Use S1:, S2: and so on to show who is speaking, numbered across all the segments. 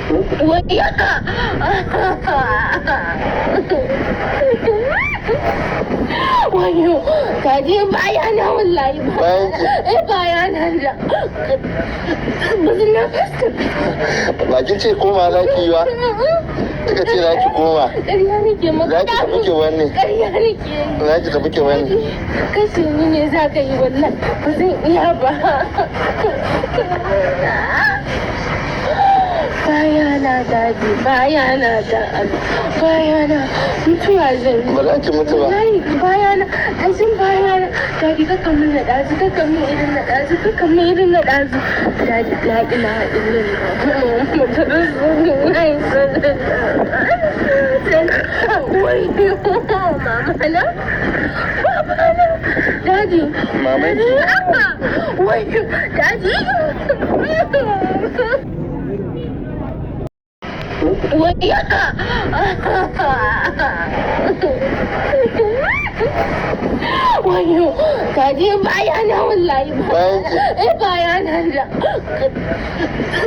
S1: Wayaka! Wayo, kaji baya na wallahi ba.
S2: Bayan ki.
S1: Baya na da. Ba su na fasta.
S2: Ba kin ce koma za ki yi ba? Kika ce za ki koma.
S1: Ƙarya nake maka.
S2: Za ki tafi ki wani.
S1: Ƙarya nake.
S2: Za ki tafi ki wani.
S1: Kashe ni ne za ka yi wannan. Ba zan iya ba. Bayana daji, bayana da bayana mutuwa zan yi.
S2: Ba za ki mutu ba.
S1: Bayana, ɗazin bayana. Daji kaka min na ɗazu, kaka min irin na ɗazu, kaka min irin na ɗazu. Daji la ila ilin na yi sanar wai mama na baba na daji
S2: Mama ki.
S1: wai daji Wayaka! Wayo, kaji baya na wallahi ba.
S2: Bayan ki.
S1: Baya na da.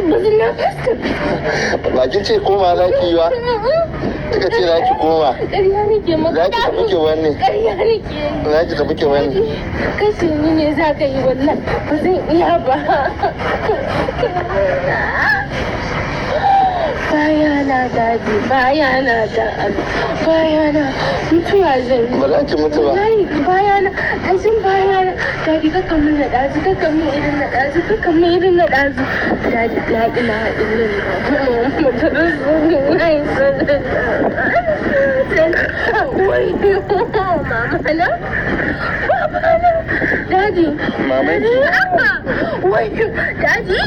S1: Ba su na fasta.
S2: Ba kin ce koma za ki yi ba? Kika ce za ki koma.
S1: Ƙarya nake maka.
S2: Za ki tafi ki wani.
S1: Ƙarya nake.
S2: Za ki tafi ki wani.
S1: Kashe ni ne za ka yi wannan. Ba zan iya ba. Bayana daji, bayana da bayana mutuwa zan yi.
S2: Ba za ki mutu ba.
S1: Bayana, ɗazin bayana. Daji kaka min na ɗazu, kaka min irin na ɗazu, kaka min irin na ɗazu. Daji la ila ilin na yi sanar wai mama na baba na daji.
S2: Mama ki.
S1: Wai daji.